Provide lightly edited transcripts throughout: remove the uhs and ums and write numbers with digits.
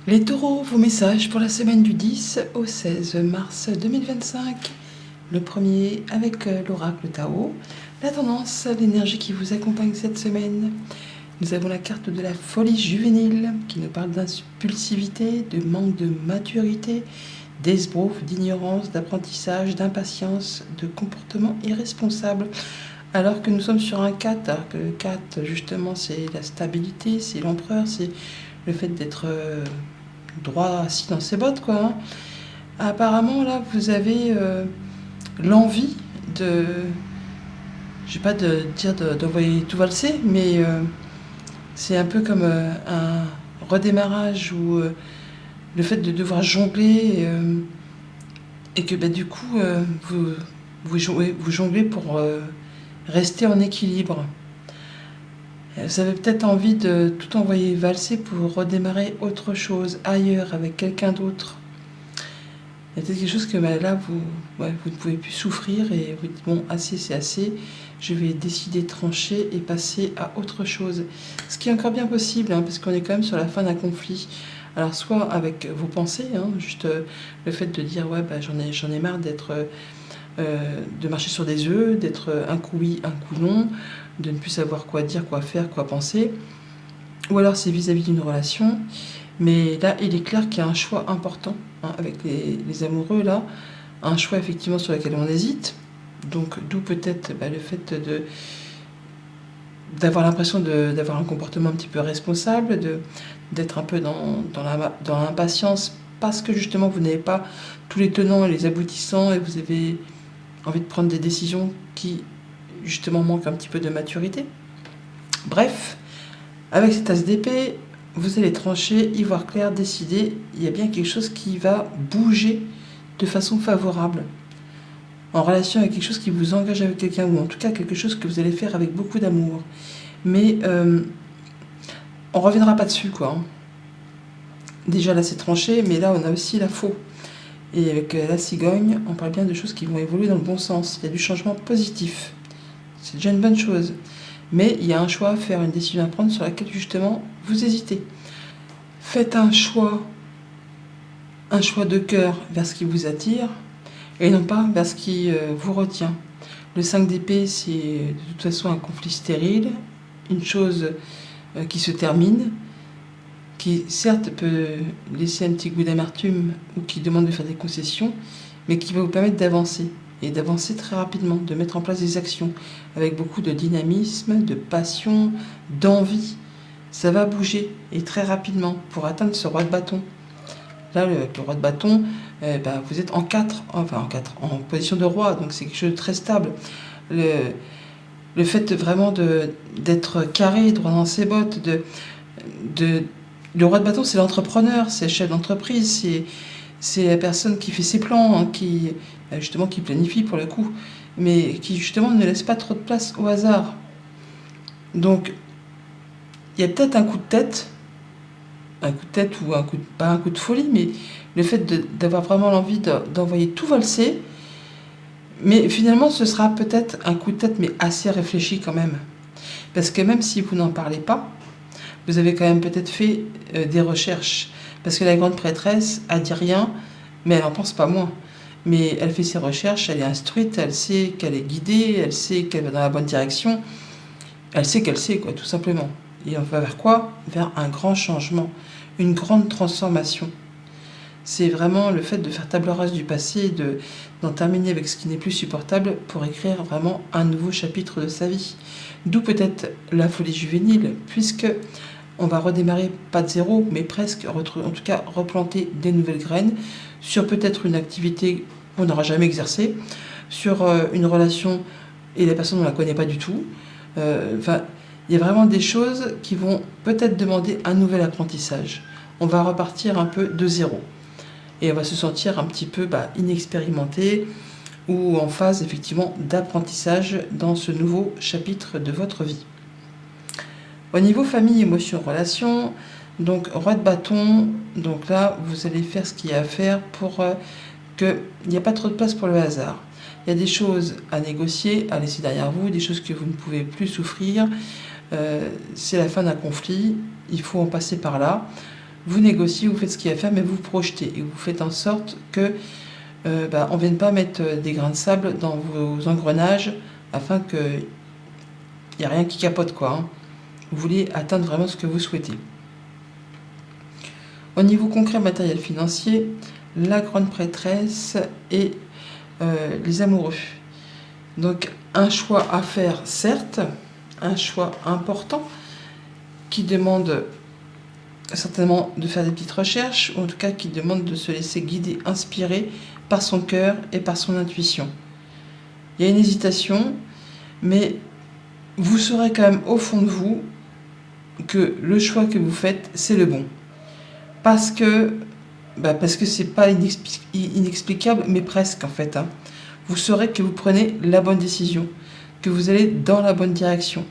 Les taureaux, vos messages pour la semaine du 10 au 16 mars 2025. Le premier avec l'oracle Tao. La tendance, l'énergie qui vous accompagne cette semaine. Nous avons la carte de la folie juvénile qui nous parle d'impulsivité, de manque de maturité, d'esbrouf, d'ignorance, d'apprentissage, d'impatience, de comportement irresponsable. Alors que nous sommes sur un 4, alors que le 4 justement c'est la stabilité, c'est l'empereur, c'est le fait d'être droit assis dans ses bottes, quoi. Hein. Apparemment, là, vous avez l'envie de, je vais pas de dire d'envoyer tout valser, mais c'est un peu comme un redémarrage ou le fait de devoir jongler et que bah, du coup, vous jonglez pour rester en équilibre. Vous avez peut-être envie de tout envoyer valser pour redémarrer autre chose, ailleurs, avec quelqu'un d'autre. Il y a peut-être quelque chose que bah, là, vous ne pouvez plus souffrir et vous dites, bon, assez, c'est assez, je vais décider de trancher et passer à autre chose. Ce qui est encore bien possible, hein, parce qu'on est quand même sur la fin d'un conflit. Alors, soit avec vos pensées, hein, juste le fait de dire, ouais, bah, j'en ai marre de marcher sur des œufs, d'être un coup oui, un coup non, de ne plus savoir quoi dire, quoi faire, quoi penser. Ou alors c'est vis-à-vis d'une relation. Mais là, il est clair qu'il y a un choix important hein, avec les amoureux, là. Un choix effectivement sur lequel on hésite. Donc d'où peut-être le fait d'avoir l'impression d'avoir un comportement un petit peu responsable, d'être un peu dans l'impatience parce que justement vous n'avez pas tous les tenants et les aboutissants et vous avez envie de prendre des décisions qui justement manquent un petit peu de maturité. Bref, avec cette as d'épée, vous allez trancher, y voir clair, décider. Il y a bien quelque chose qui va bouger de façon favorable. En relation avec quelque chose qui vous engage avec quelqu'un, ou en tout cas quelque chose que vous allez faire avec beaucoup d'amour. Mais on ne reviendra pas dessus, quoi. Déjà là c'est tranché, mais là on a aussi la faux. Et avec la cigogne, on parle bien de choses qui vont évoluer dans le bon sens. Il y a du changement positif. C'est déjà une bonne chose. Mais il y a un choix à faire, une décision à prendre sur laquelle justement vous hésitez. Faites un choix de cœur vers ce qui vous attire et non pas vers ce qui vous retient. Le 5 d'épée, c'est de toute façon un conflit stérile, une chose qui se termine, qui certes peut laisser un petit goût d'amertume ou qui demande de faire des concessions, mais qui va vous permettre d'avancer. Et d'avancer très rapidement, de mettre en place des actions avec beaucoup de dynamisme, de passion, d'envie. Ça va bouger et très rapidement pour atteindre ce roi de bâton. Là, le roi de bâton, vous êtes en 4, en position de roi, donc c'est quelque chose de très stable. Le fait vraiment d'être carré, droit dans ses bottes, le roi de bâton, c'est l'entrepreneur, c'est le chef d'entreprise, c'est la personne qui fait ses plans, hein, qui planifie pour le coup, mais qui justement ne laisse pas trop de place au hasard. Donc, il y a peut-être un coup de tête ou pas un coup de folie, mais le fait d'avoir vraiment l'envie d'envoyer tout valser, mais finalement ce sera peut-être un coup de tête, mais assez réfléchi quand même. Parce que même si vous n'en parlez pas, vous avez quand même peut-être fait des recherches. Parce que la grande prêtresse a dit rien, mais elle n'en pense pas moins. Mais elle fait ses recherches, elle est instruite, elle sait qu'elle est guidée, elle sait qu'elle va dans la bonne direction, elle sait qu'elle sait, quoi, tout simplement. Et on va vers quoi? Vers un grand changement, une grande transformation. C'est vraiment le fait de faire table rase du passé et d'en terminer avec ce qui n'est plus supportable pour écrire vraiment un nouveau chapitre de sa vie. D'où peut-être la folie juvénile, puisque on va redémarrer pas de zéro, mais presque, en tout cas replanter des nouvelles graines sur peut-être une activité qu'on n'aura jamais exercée, sur une relation et la personne on ne la connaît pas du tout. Il y a vraiment des choses qui vont peut-être demander un nouvel apprentissage. On va repartir un peu de zéro. Et on va se sentir un petit peu inexpérimenté ou en phase effectivement d'apprentissage dans ce nouveau chapitre de votre vie. Au niveau famille, émotion, relation, donc roi de bâton, donc là vous allez faire ce qu'il y a à faire pour qu'il n'y ait pas trop de place pour le hasard. Il y a des choses à négocier, à laisser derrière vous, des choses que vous ne pouvez plus souffrir. C'est la fin d'un conflit, il faut en passer par là. vous négociez, vous faites ce qu'il y a à faire, mais vous projetez et vous faites en sorte que on ne vienne pas mettre des grains de sable dans vos engrenages afin qu'il n'y a rien qui capote, quoi. Hein. Vous voulez atteindre vraiment ce que vous souhaitez. Au niveau concret, matériel, financier, la grande prêtresse et les amoureux. Donc un choix à faire, certes, un choix important qui demande certainement de faire des petites recherches, ou en tout cas qui demande de se laisser guider, inspirer par son cœur et par son intuition. Il y a une hésitation, mais vous saurez quand même au fond de vous que le choix que vous faites, c'est le bon. Parce que c'est pas inexplicable, mais presque en fait. Hein. Vous saurez que vous prenez la bonne décision, que vous allez dans la bonne direction.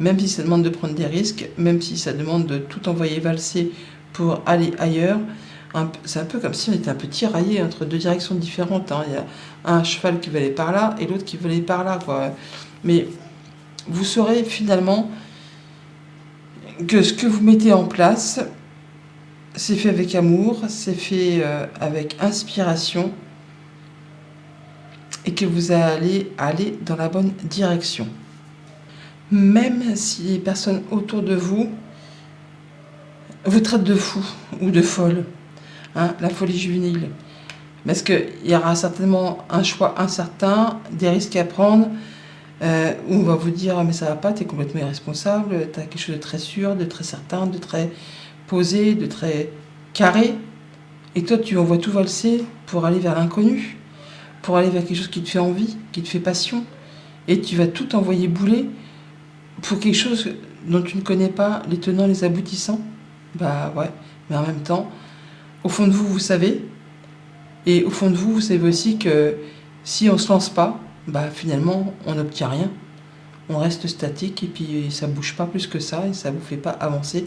Même si ça demande de prendre des risques, même si ça demande de tout envoyer valser pour aller ailleurs, c'est un peu comme si on était un peu tiraillé entre deux directions différentes. Hein. Il y a un cheval qui veut aller par là et l'autre qui veut aller par là, quoi. Mais vous saurez finalement que ce que vous mettez en place, c'est fait avec amour, c'est fait avec inspiration et que vous allez aller dans la bonne direction. Même si les personnes autour de vous vous traitent de fou ou de folle, hein, la folie juvénile. Parce qu'il y aura certainement un choix incertain, des risques à prendre, où on va vous dire mais ça va pas, tu es complètement irresponsable, tu as quelque chose de très sûr, de très certain, de très posé, de très carré, et toi tu envoies tout valser pour aller vers l'inconnu, pour aller vers quelque chose qui te fait envie, qui te fait passion, et tu vas tout envoyer bouler pour quelque chose dont tu ne connais pas les tenants, les aboutissants. Bah ouais, mais en même temps, au fond de vous, vous savez, et au fond de vous, vous savez aussi que si on ne se lance pas, finalement, on n'obtient rien. On reste statique et puis ça ne bouge pas plus que ça et ça ne vous fait pas avancer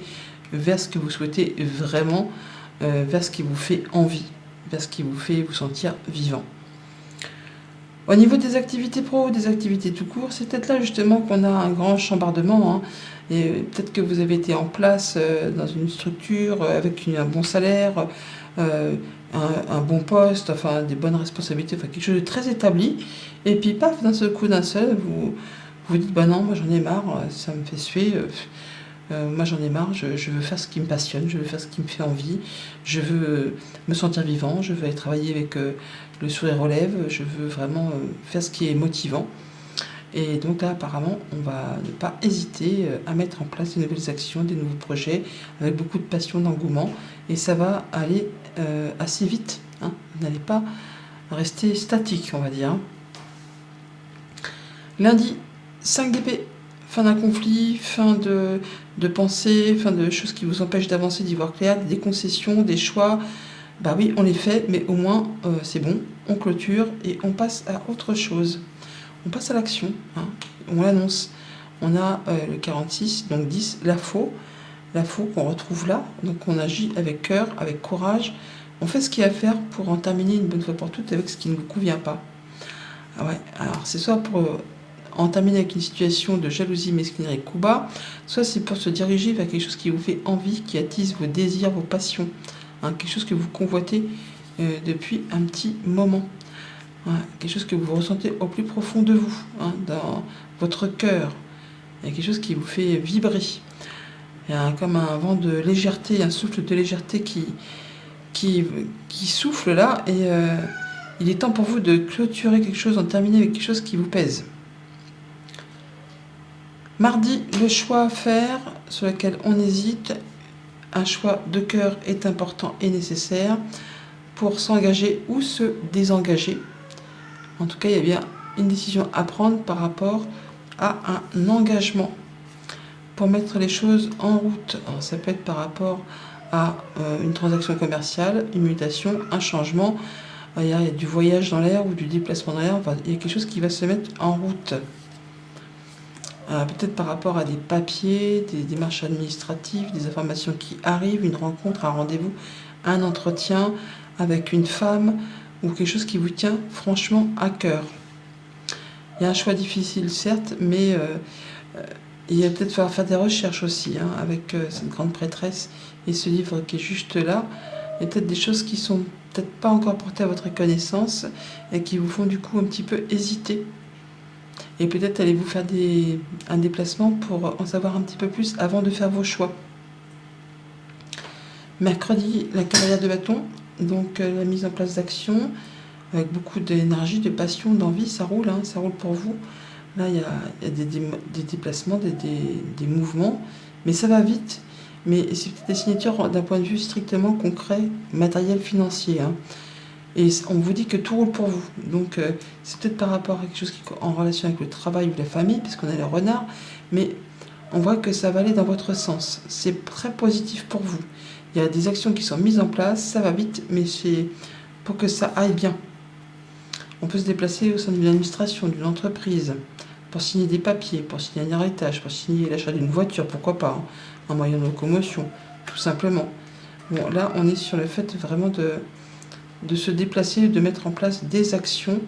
vers ce que vous souhaitez vraiment, vers ce qui vous fait envie, vers ce qui vous fait vous sentir vivant. Au niveau des activités pro, des activités tout court, c'est peut-être là justement qu'on a un grand chambardement. Hein, et peut-être que vous avez été en place dans une structure avec un bon salaire, un bon poste, enfin des bonnes responsabilités, enfin quelque chose de très établi. Et puis paf, d'un seul coup, vous vous dites non, moi j'en ai marre, ça me fait suer. Moi j'en ai marre, je veux faire ce qui me passionne, je veux faire ce qui me fait envie, je veux me sentir vivant, je veux aller travailler avec le sourire aux lèvres, je veux vraiment faire ce qui est motivant. Et donc là apparemment on va ne pas hésiter à mettre en place de nouvelles actions, des nouveaux projets, avec beaucoup de passion, d'engouement, et ça va aller assez vite. Hein. Vous n'allez pas rester statique, on va dire. Lundi, 5 d'épée. Fin d'un conflit, fin de pensée, fin de choses qui vous empêchent d'avancer, d'y voir clair, des concessions, des choix. Bah oui, on les fait, mais au moins c'est bon, on clôture et on passe à autre chose. On passe à l'action, hein. On l'annonce. On a le 46, donc 10, la faux qu'on retrouve là. Donc on agit avec cœur, avec courage. On fait ce qu'il y a à faire pour en terminer une bonne fois pour toutes avec ce qui ne vous convient pas. Ah ouais, alors c'est soit pour en terminer avec une situation de jalousie, mesquinerie, coup bas, soit c'est pour se diriger vers quelque chose qui vous fait envie, qui attise vos désirs, vos passions, hein, quelque chose que vous convoitez depuis un petit moment, hein, quelque chose que vous ressentez au plus profond de vous, hein, dans votre cœur, quelque chose qui vous fait vibrer. Il y a comme un vent de légèreté, un souffle de légèreté qui souffle là, et il est temps pour vous de clôturer quelque chose, d'en terminer avec quelque chose qui vous pèse. Mardi, le choix à faire, sur lequel on hésite, un choix de cœur est important et nécessaire pour s'engager ou se désengager. En tout cas, il y a bien une décision à prendre par rapport à un engagement pour mettre les choses en route. Alors, ça peut être par rapport à une transaction commerciale, une mutation, un changement. Il y a du voyage dans l'air ou du déplacement dans l'air. Enfin, il y a quelque chose qui va se mettre en route. Peut-être par rapport à des papiers, des démarches administratives, des informations qui arrivent, une rencontre, un rendez-vous, un entretien avec une femme ou quelque chose qui vous tient franchement à cœur. Il y a un choix difficile certes, mais il va peut-être falloir faire des recherches aussi, hein, avec cette grande prêtresse et ce livre qui est juste là, il y a peut-être des choses qui sont peut-être pas encore portées à votre connaissance et qui vous font du coup un petit peu hésiter. Et peut-être allez-vous faire un déplacement pour en savoir un petit peu plus avant de faire vos choix. Mercredi, la cavalière de bâton, donc la mise en place d'actions avec beaucoup d'énergie, de passion, d'envie, ça roule, hein, ça roule pour vous. Là, il y a des déplacements, des mouvements, mais ça va vite. Mais c'est peut-être des signatures d'un point de vue strictement concret, matériel, financier. Hein. Et on vous dit que tout roule pour vous. Donc, c'est peut-être par rapport à quelque chose qui est en relation avec le travail ou la famille, puisqu'on a le renard, mais on voit que ça va aller dans votre sens. C'est très positif pour vous. Il y a des actions qui sont mises en place, ça va vite, mais c'est pour que ça aille bien. On peut se déplacer au sein d'une administration, d'une entreprise, pour signer des papiers, pour signer un héritage, pour signer l'achat d'une voiture, pourquoi pas, hein, un moyen de locomotion, tout simplement. Bon, là, on est sur le fait vraiment de se déplacer, de mettre en place des actions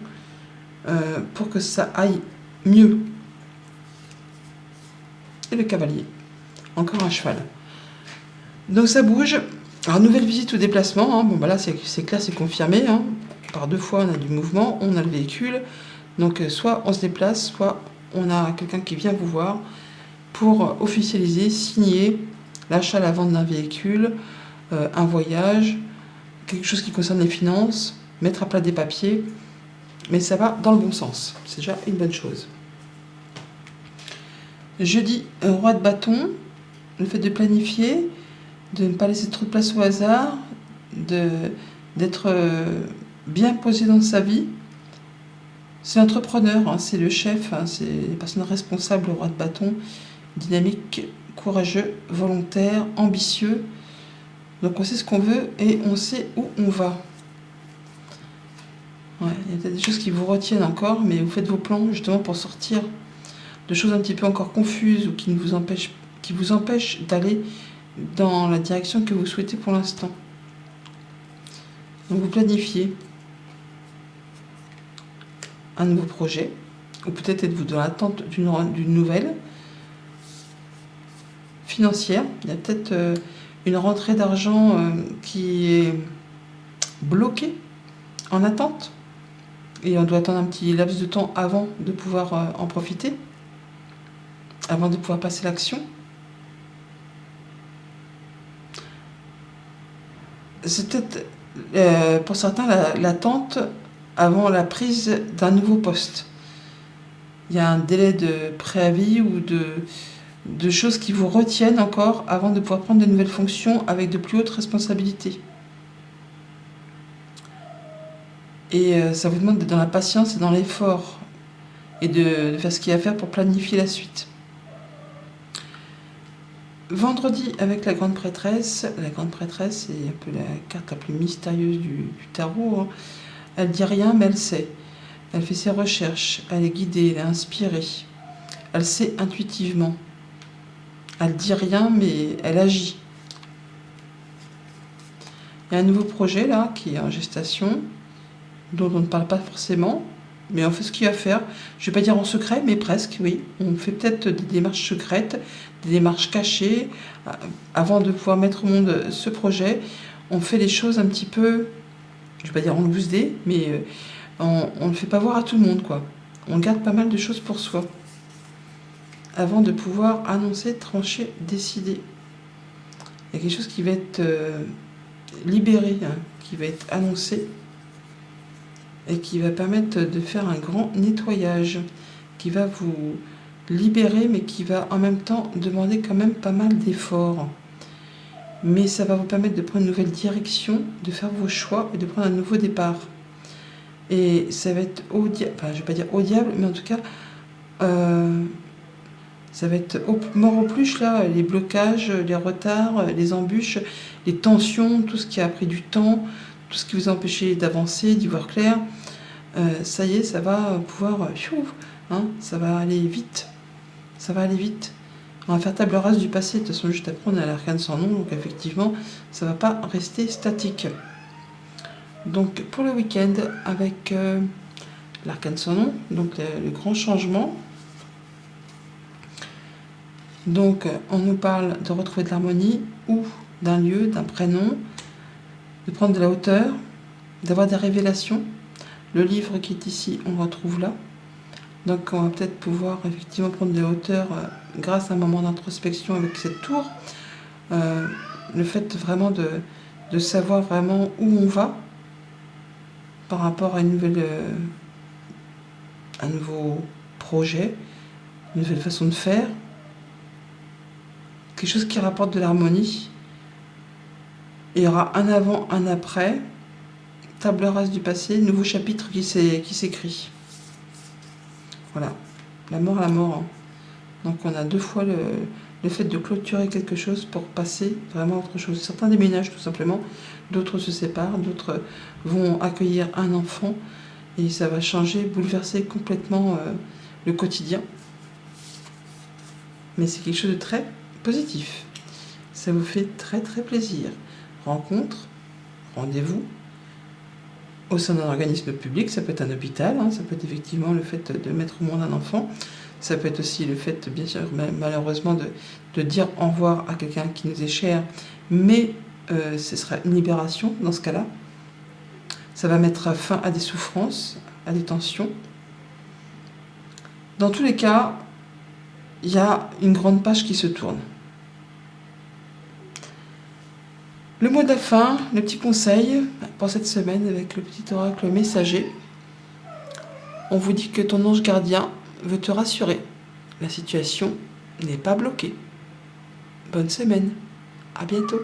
pour que ça aille mieux. Et le cavalier, encore un cheval. Donc ça bouge. Alors, nouvelle visite ou déplacement, hein. Bon, bah là, c'est clair, c'est confirmé. Hein. Par 2 fois, on a du mouvement, on a le véhicule. Donc, soit on se déplace, soit on a quelqu'un qui vient vous voir pour officialiser, signer l'achat, la vente d'un véhicule, un voyage, quelque chose qui concerne les finances, mettre à plat des papiers. Mais ça va dans le bon sens. C'est déjà une bonne chose. Jeudi, roi de bâton, le fait de planifier, de ne pas laisser trop de place au hasard, d'être bien posé dans sa vie. C'est l'entrepreneur, hein, c'est le chef, hein, c'est les personnes responsables, le roi de bâton, dynamique, courageux, volontaire, ambitieux. Donc on sait ce qu'on veut et on sait où on va. Ouais, il y a peut-être des choses qui vous retiennent encore, mais vous faites vos plans justement pour sortir de choses un petit peu encore confuses ou qui vous empêchent d'aller dans la direction que vous souhaitez pour l'instant. Donc vous planifiez un nouveau projet, ou peut-être êtes-vous dans l'attente d'une nouvelle financière. Il y a peut-être une rentrée d'argent qui est bloquée, en attente, et on doit attendre un petit laps de temps avant de pouvoir en profiter, avant de pouvoir passer l'action. C'est peut-être pour certains l'attente avant la prise d'un nouveau poste. Il y a un délai de préavis ou de choses qui vous retiennent encore avant de pouvoir prendre de nouvelles fonctions avec de plus hautes responsabilités. Et ça vous demande d'être dans la patience et dans l'effort et de faire ce qu'il y a à faire pour planifier la suite. Vendredi, avec la grande prêtresse, c'est un peu la carte la plus mystérieuse du tarot. Hein. Elle dit rien, mais elle sait. Elle fait ses recherches, elle est guidée, elle est inspirée. Elle sait intuitivement. Elle dit rien, mais elle agit. Il y a un nouveau projet là qui est en gestation, dont on ne parle pas forcément, mais on fait ce qu'il y a à faire. Je ne vais pas dire en secret, mais presque, oui. On fait peut-être des démarches secrètes, des démarches cachées. Avant de pouvoir mettre au monde ce projet, on fait les choses un petit peu, je ne vais pas dire en loose day, mais on ne fait pas voir à tout le monde, quoi. On garde pas mal de choses pour soi, avant de pouvoir annoncer, trancher, décider. Il y a quelque chose qui va être libéré, hein, qui va être annoncé, et qui va permettre de faire un grand nettoyage, qui va vous libérer, mais qui va en même temps demander quand même pas mal d'efforts. Mais ça va vous permettre de prendre une nouvelle direction, de faire vos choix et de prendre un nouveau départ. Et ça va être au diable, enfin je vais pas dire au diable, mais en tout cas, ça va être mort aux pluches, là, les blocages, les retards, les embûches, les tensions, tout ce qui a pris du temps, tout ce qui vous a empêché d'avancer, d'y voir clair. Ça y est, ça va pouvoir, hein, ça va aller vite. Ça va aller vite. On va faire table rase du passé. De toute façon, juste après, on a l'arcane sans nom, donc effectivement, ça ne va pas rester statique. Donc, pour le week-end, avec l'arcane sans nom, donc le grand changement. Donc, on nous parle de retrouver de l'harmonie ou d'un lieu, d'un prénom, de prendre de la hauteur, d'avoir des révélations. Le livre qui est ici, on le retrouve là. Donc on va peut-être pouvoir effectivement prendre de la hauteur grâce à un moment d'introspection avec cette tour. Le fait vraiment de savoir vraiment où on va par rapport à un nouveau projet, une nouvelle façon de faire, quelque chose qui rapporte de l'harmonie. Il y aura un avant, un après, table rase du passé, nouveau chapitre qui s'écrit. Voilà, la mort à la mort. Hein. Donc on a 2 fois le fait de clôturer quelque chose pour passer vraiment à autre chose. Certains déménagent tout simplement, d'autres se séparent, d'autres vont accueillir un enfant et ça va changer, bouleverser complètement le quotidien. Mais c'est quelque chose de très positif. Ça vous fait très très plaisir. Rencontre, rendez-vous au sein d'un organisme public, ça peut être un hôpital, hein, ça peut être effectivement le fait de mettre au monde un enfant, ça peut être aussi le fait, bien sûr, malheureusement, de dire au revoir à quelqu'un qui nous est cher, mais ce sera une libération dans ce cas-là. Ça va mettre fin à des souffrances, à des tensions. Dans tous les cas, il y a une grande page qui se tourne. Le mot de la fin, le petit conseil pour cette semaine avec le petit oracle messager. On vous dit que ton ange gardien veut te rassurer. La situation n'est pas bloquée. Bonne semaine. À bientôt.